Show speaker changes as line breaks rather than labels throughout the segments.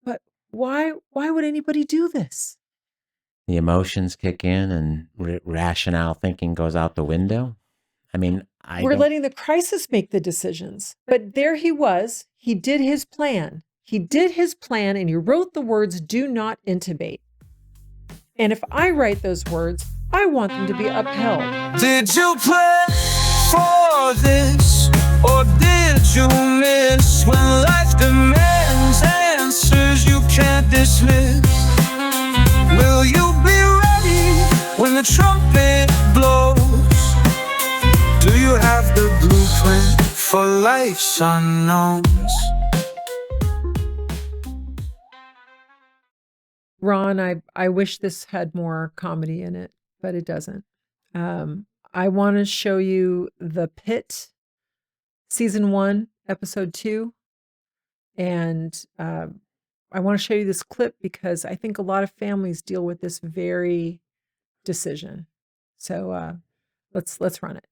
but why would anybody do this?
The emotions kick in and rationale thinking goes out the window. I mean,
we're letting the crisis make the decisions. But there he was. He did his plan. He did his plan and he wrote the words, "Do not intubate." And if I write those words, I want them to be upheld.
Did you plan for this, or did you miss? When life demands answers you can't dismiss, will you be ready when the trumpet blows? Do you have the blueprint for life's unknowns?
Ron, I wish this had more comedy in it, but it doesn't. I want to show you the Pitt season 1, episode 2. And I want to show you this clip because I think a lot of families deal with this very decision. So let's run it.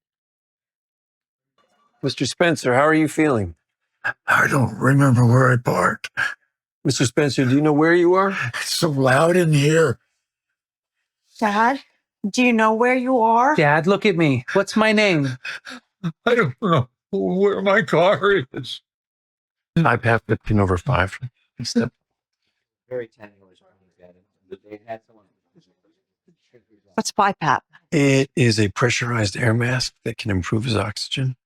Mr. Spencer, how are you feeling?
I don't remember where I parked.
Mr. Spencer, do you know where you are?
It's so loud in here.
Dad, do you know where you are?
Dad, look at me. What's my name?
I don't know where my car is.
iPad 15/5.
very tenuous. They had someone.
What's BiPAP?
It is a pressurized air mask that can improve his oxygen.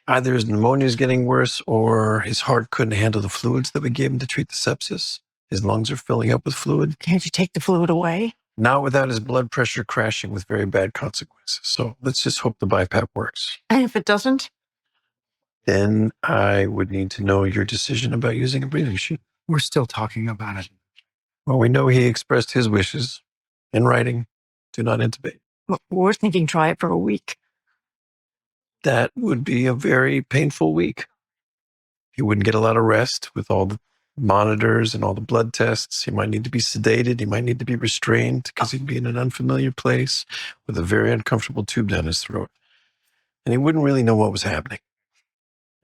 Either his pneumonia is getting worse or his heart couldn't handle the fluids that we gave him to treat the sepsis. His lungs are filling up with fluid.
Can't you take the fluid away?
Not without his blood pressure crashing with very bad consequences. So let's just hope the BiPAP works.
And if it doesn't?
Then I would need to know your decision about using a breathing machine.
We're still talking about it.
Well, we know he expressed his wishes in writing. Do not intubate.
Well, we're thinking try it for a week.
That would be a very painful week. He wouldn't get a lot of rest with all the monitors and all the blood tests. He might need to be sedated. He might need to be restrained because he'd be in an unfamiliar place with a very uncomfortable tube down his throat. And he wouldn't really know what was happening.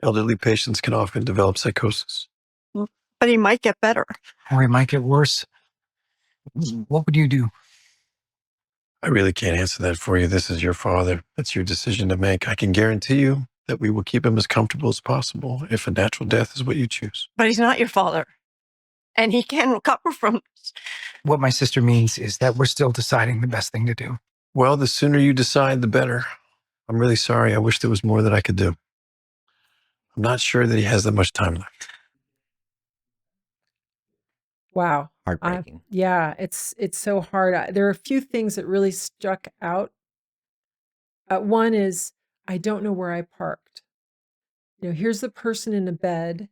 Elderly patients can often develop psychosis.
But he might get better.
Or it might get worse. What would you do?
I really can't answer that for you. This is your father. That's your decision to make. I can guarantee you that we will keep him as comfortable as possible if a natural death is what you choose.
But he's not your father. And he can recover from this.
What my sister means is that we're still deciding the best thing to do.
Well, the sooner you decide, the better. I'm really sorry. I wish there was more that I could do. I'm not sure that he has that much time left.
Wow.
Heartbreaking.
Yeah, it's so hard. There are a few things that really stuck out. One is, I don't know where I parked. Here's the person in a bed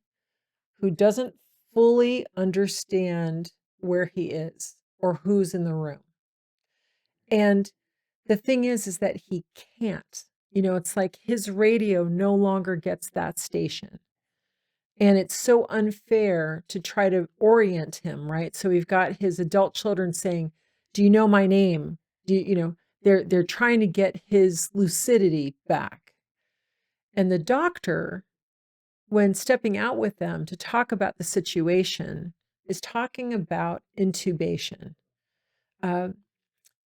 who doesn't fully understand where he is or who's in the room. And the thing is that he can't. It's like his radio no longer gets that station. And it's so unfair to try to orient him, right? So we've got his adult children saying, "Do you know my name?" They're trying to get his lucidity back. And the doctor, when stepping out with them to talk about the situation, is talking about intubation.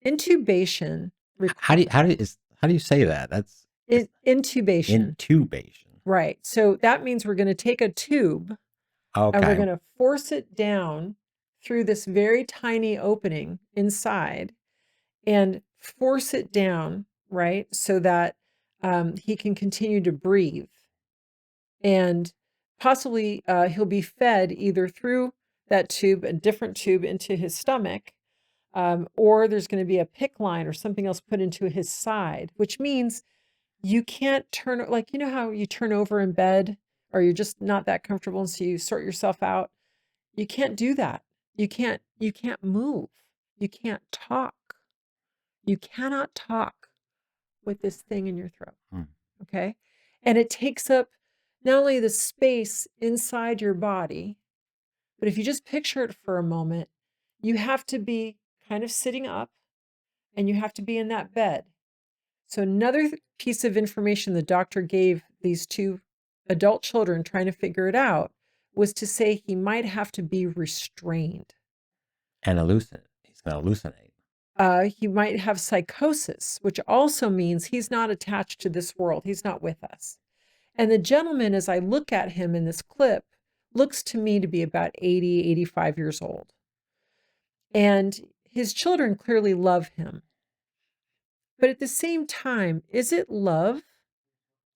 Intubation.
How do you say that? That's
intubation.
Intubation.
Right. So that means we're going to take a tube and we're going to force it down through this very tiny opening inside and force it down, right? So that he can continue to breathe. And possibly he'll be fed either through that tube, a different tube into his stomach, or there's going to be a PICC line or something else put into his side, which means you can't turn, like, how you turn over in bed or you're just not that comfortable and so you sort yourself out. You can't do that. You can't move. You can't talk. You cannot talk with this thing in your throat. Okay. And it takes up not only the space inside your body, but if you just picture it for a moment, you have to be kind of sitting up and you have to be in that bed. So another piece of information the doctor gave these two adult children trying to figure it out was to say he might have to be restrained.
And hallucinate. He's going to hallucinate.
He might have psychosis, which also means he's not attached to this world. He's not with us. And the gentleman, as I look at him in this clip, looks to me to be about 80, 85 years old. And his children clearly love him. But at the same time, is it love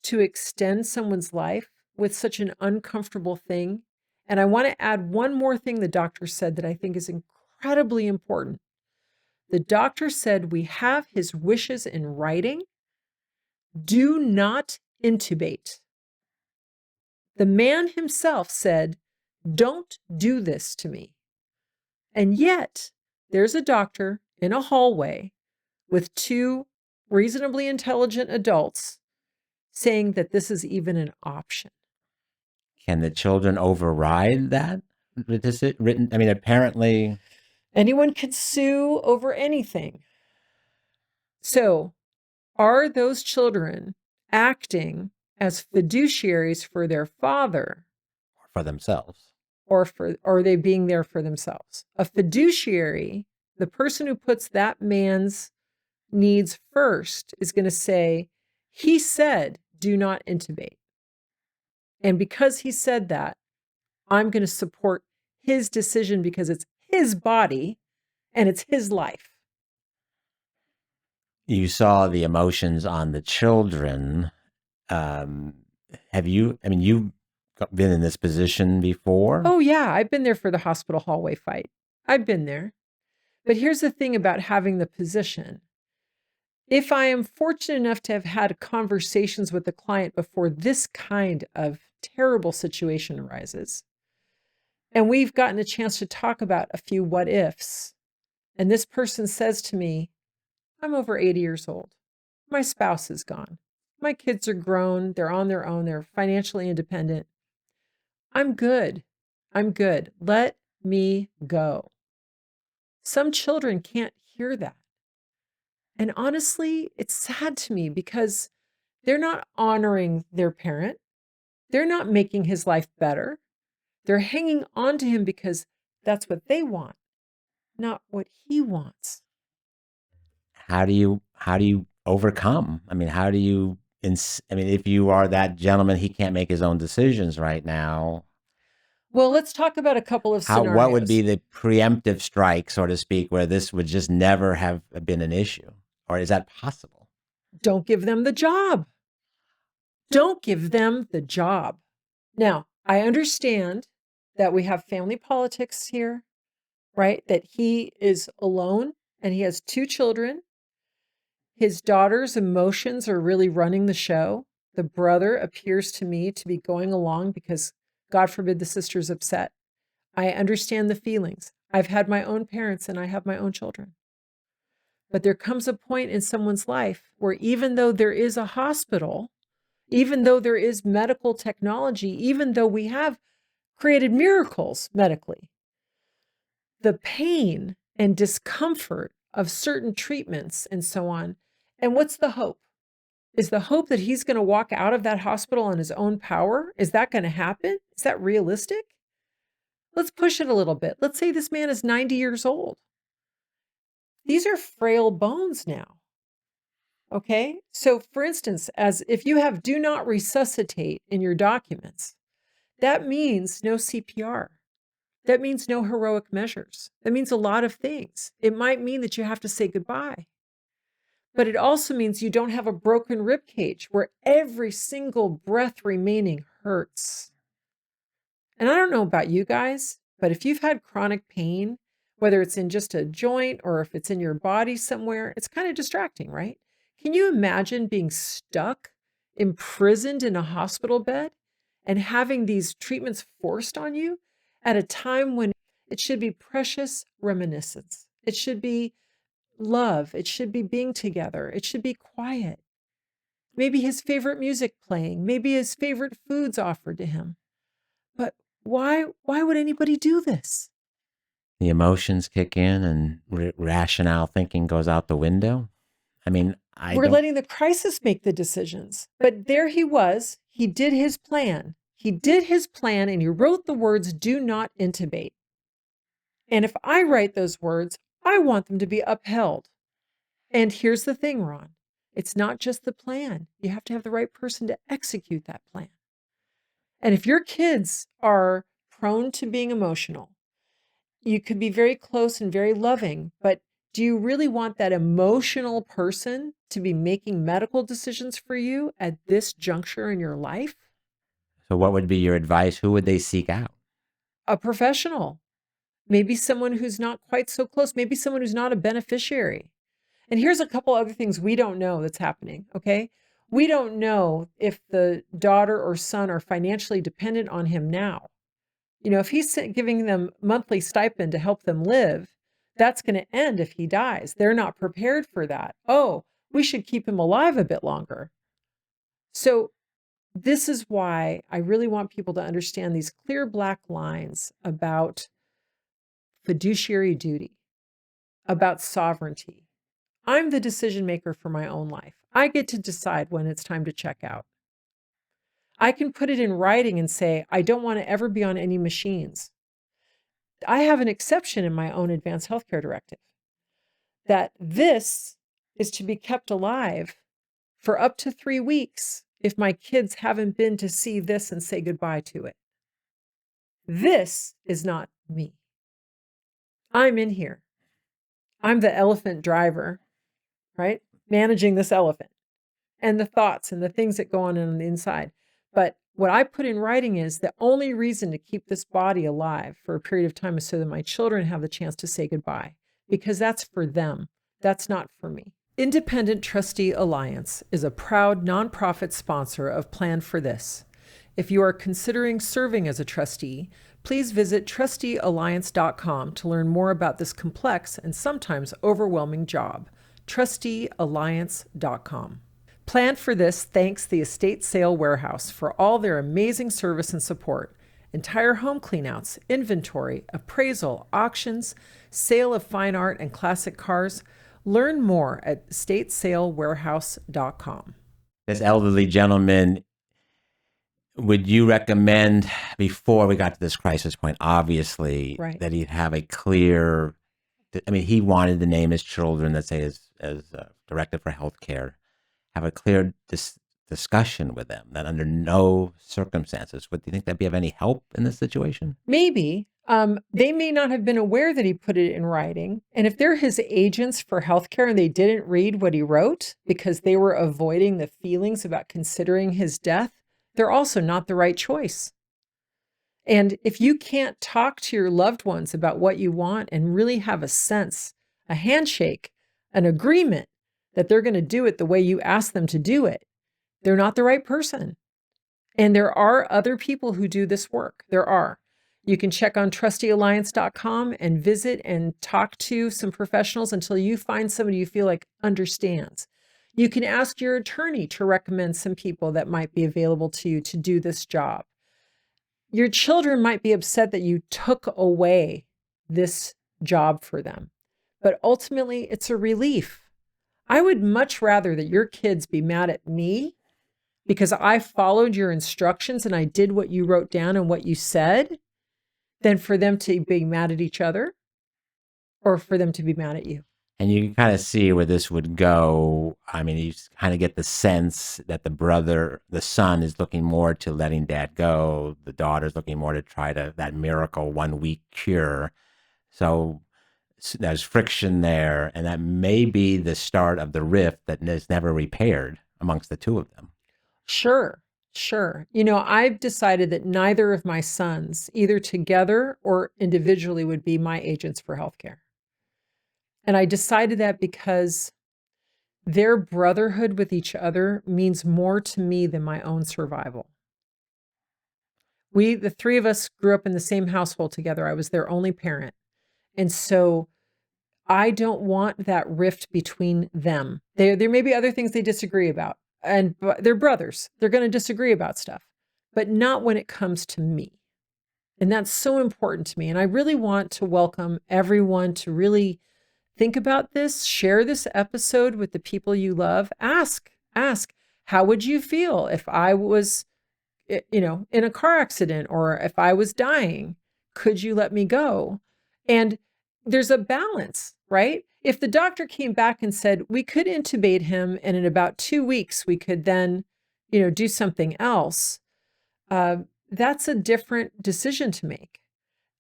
to extend someone's life with such an uncomfortable thing? And I want to add one more thing the doctor said that I think is incredibly important. The doctor said we have his wishes in writing. Do not intubate. The man himself said, don't do this to me. And yet, there's a doctor in a hallway with two reasonably intelligent adults saying that this is even an option.
Can the children override that? Written? I mean, apparently...
Anyone can sue over anything. So, are those children acting as fiduciaries for their father?
Or for themselves?
Or are they being there for themselves? A fiduciary, the person who puts that man's needs first, is going to say, he said, do not intubate. And because he said that, I'm going to support his decision because it's his body and it's his life.
You saw the emotions on the children. You've been in this position before?
Oh, yeah. I've been there for the hospital hallway fight. I've been there. But here's the thing about having the position. If I am fortunate enough to have had conversations with the client before this kind of terrible situation arises, and we've gotten a chance to talk about a few what ifs, and this person says to me, I'm over 80 years old. My spouse is gone. My kids are grown. They're on their own. They're financially independent. I'm good. I'm good. Let me go. Some children can't hear that. And honestly, it's sad to me because they're not honoring their parent. They're not making his life better. They're hanging on to him because that's what they want, not what he wants.
How do you overcome? I mean, if you are that gentleman, he can't make his own decisions right now.
Well, let's talk about a couple of scenarios.
What would be the preemptive strike, so to speak, where this would just never have been an issue? Or is that possible?
Don't give them the job. Don't give them the job. Now, I understand that we have family politics here, right? That he is alone and he has two children. His daughter's emotions are really running the show. The brother appears to me to be going along because, God forbid, the sister's upset. I understand the feelings. I've had my own parents and I have my own children. But there comes a point in someone's life where even though there is a hospital, even though there is medical technology, even though we have created miracles medically, the pain and discomfort of certain treatments and so on. And what's the hope? Is the hope that he's going to walk out of that hospital on his own power? Is that going to happen? Is that realistic? Let's push it a little bit. Let's say this man is 90 years old. These are frail bones now. Okay? So for instance, as if you have do not resuscitate in your documents, that means no CPR. That means no heroic measures. That means a lot of things. It might mean that you have to say goodbye. But it also means you don't have a broken rib cage where every single breath remaining hurts. And I don't know about you guys, but if you've had chronic pain, whether it's in just a joint or if it's in your body somewhere, it's kind of distracting, right? Can you imagine being stuck, imprisoned in a hospital bed and having these treatments forced on you at a time when it should be precious reminiscence? It should be love. It should be being together. It should be quiet. Maybe his favorite music playing, maybe his favorite foods offered to him. But why would anybody do this?
The emotions kick in and rationale thinking goes out the window. I mean,
we're letting the crisis make the decisions. But there he was. He did his plan. He did his plan and he wrote the words, "Do not intubate." And if I write those words, I want them to be upheld. And here's the thing, Ron. It's not just the plan. You have to have the right person to execute that plan. And if your kids are prone to being emotional, you could be very close and very loving, but do you really want that emotional person to be making medical decisions for you at this juncture in your life?
So what would be your advice? Who would they seek out?
A professional, maybe someone who's not quite so close, maybe someone who's not a beneficiary. And here's a couple other things we don't know that's happening, okay? We don't know if the daughter or son are financially dependent on him now. You know, if he's giving them monthly stipend to help them live, that's going to end if he dies. They're not prepared for that. Oh, we should keep him alive a bit longer. So this is why I really want people to understand these clear black lines about fiduciary duty, about sovereignty. I'm the decision maker for my own life. I get to decide when it's time to check out. I can put it in writing and say, I don't want to ever be on any machines. I have an exception in my own advanced healthcare directive that this is to be kept alive for up to 3 weeks if my kids haven't been to see this and say goodbye to it. This is not me. I'm in here. I'm the elephant driver, right? Managing this elephant and the thoughts and the things that go on the inside. But what I put in writing is the only reason to keep this body alive for a period of time is so that my children have the chance to say goodbye, because that's for them. That's not for me. Independent Trustee Alliance is a proud nonprofit sponsor of Plan for This. If you are considering serving as a trustee, please visit trusteealliance.com to learn more about this complex and sometimes overwhelming job. trusteealliance.com. Plan for This thanks the Estate Sale Warehouse for all their amazing service and support. Entire home cleanouts, inventory, appraisal, auctions, sale of fine art and classic cars. Learn more at estatesalewarehouse.com.
This elderly gentleman, would you recommend, before we got to this crisis point, obviously,
Right,
that he'd have a clear, I mean, he wanted to name his children, let's say, as Directive for Healthcare, have a clear discussion with them that under no circumstances, would you think that'd be of any help in this situation?
maybe. They may not have been aware that he put it in writing. And if they're his agents for healthcare and they didn't read what he wrote because they were avoiding the feelings about considering his death, they're also not the right choice. And if you can't talk to your loved ones about what you want and really have a sense, a handshake, an agreement that they're going to do it the way you ask them to do it, they're not the right person. And there are other people who do this work. There are. You can check on trusteealliance.com and visit and talk to some professionals until you find somebody you feel like understands. You can ask your attorney to recommend some people that might be available to you to do this job. Your children might be upset that you took away this job for them, but ultimately it's a relief. I would much rather that your kids be mad at me because I followed your instructions and I did what you wrote down and what you said, than for them to be mad at each other or for them to be mad at you.
And you can kind of see where this would go. I mean, you kind of get the sense that the son is looking more to letting dad go. The daughter's looking more to try that miracle 1 week cure. So there's friction there. And that may be the start of the rift that is never repaired amongst the two of them.
Sure. You know, I've decided that neither of my sons, either together or individually, would be my agents for healthcare. And I decided that because their brotherhood with each other means more to me than my own survival. The three of us grew up in the same household together. I was their only parent. And so I don't want that rift between them. There may be other things they disagree about. And they're brothers. They're going to disagree about stuff, but not when it comes to me. And that's so important to me. And I really want to welcome everyone to really think about this, share this episode with the people you love. Ask, how would you feel if I was in a car accident, or if I was dying, could you let me go? And there's a balance, right? If the doctor came back and said, we could intubate him, and in about 2 weeks, we could then, do something else, that's a different decision to make.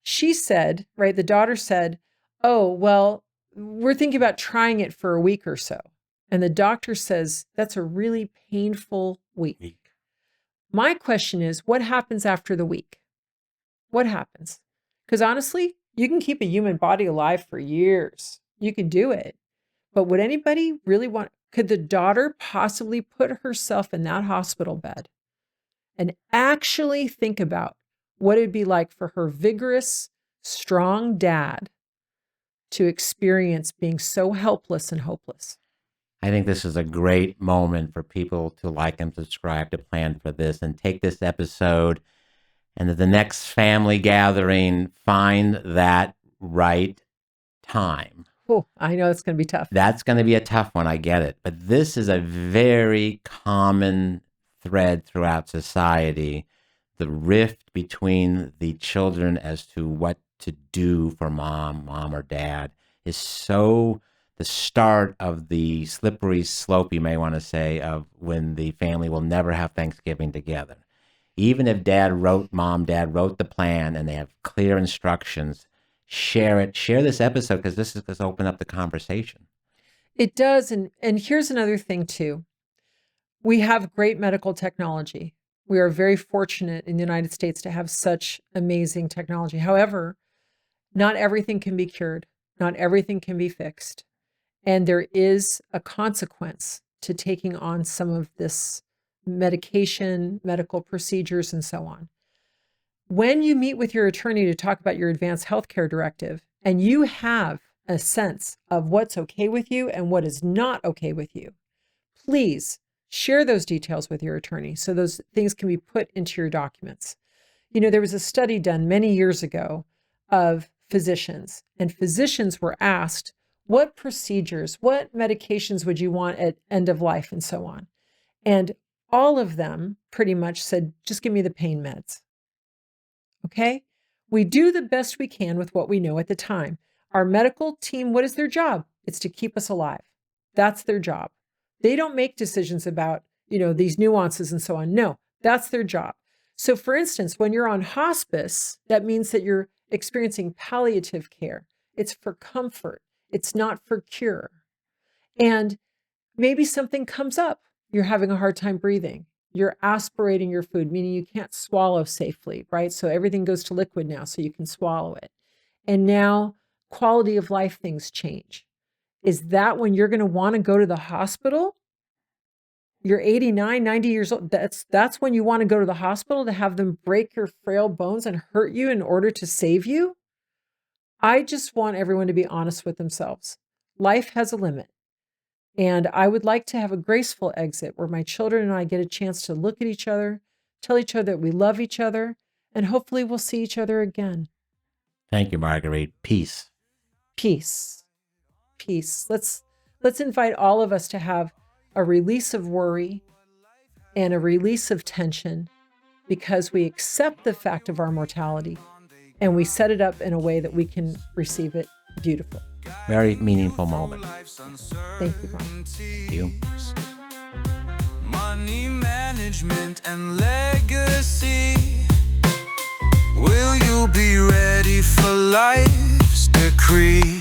She said, right, the daughter said, oh, well, we're thinking about trying it for a week or so. And the doctor says, that's a really painful week. My question is, what happens after the week? What happens? Because honestly, you can keep a human body alive for years. You can do it. But would anybody really could the daughter possibly put herself in that hospital bed and actually think about what it'd be like for her vigorous, strong dad to experience being so helpless and hopeless?
I think this is a great moment for people to like and subscribe, to plan for this, and take this episode, and at the next family gathering, find that right time.
Oh, I know it's going to be tough.
That's going to be a tough one. I get it. But this is a very common thread throughout society. The rift between the children as to what to do for mom or dad is so the start of the slippery slope, you may want to say, of when the family will never have Thanksgiving together. Even if dad wrote the plan and they have clear instructions, share it. Share this episode, because this is going to open up the conversation.
It does. And here's another thing too. We have great medical technology. We are very fortunate in the United States to have such amazing technology. However, not everything can be cured. Not everything can be fixed. And there is a consequence to taking on some of this medication, medical procedures, and so on. When you meet with your attorney to talk about your advanced healthcare directive, and you have a sense of what's okay with you and what is not okay with you, please share those details with your attorney so those things can be put into your documents. There was a study done many years ago of physicians, and physicians were asked, what procedures, what medications would you want at end of life, and so on. And all of them pretty much said, just give me the pain meds. Okay? We do the best we can with what we know at the time. Our medical team, what is their job? It's to keep us alive. That's their job. They don't make decisions about, these nuances and so on. No, that's their job. So for instance, when you're on hospice, that means that you're experiencing palliative care. It's for comfort. It's not for cure. And maybe something comes up. You're having a hard time breathing. You're aspirating your food, meaning you can't swallow safely, right? So everything goes to liquid now so you can swallow it. And now quality of life things change. Is that when you're going to want to go to the hospital? You're 89, 90 years old. That's when you want to go to the hospital, to have them break your frail bones and hurt you in order to save you? I just want everyone to be honest with themselves. Life has a limit. And I would like to have a graceful exit where my children and I get a chance to look at each other, tell each other that we love each other, and hopefully we'll see each other again.
Thank you, Marguerite. Peace.
Peace. Peace. Let's invite all of us to have a release of worry and a release of tension, because we accept the fact of our mortality and we set it up in a way that we can receive it beautiful.
Very meaningful moment.
Thank you, Ron.
Thank you.
Money management and legacy. Will you be ready for life's decree?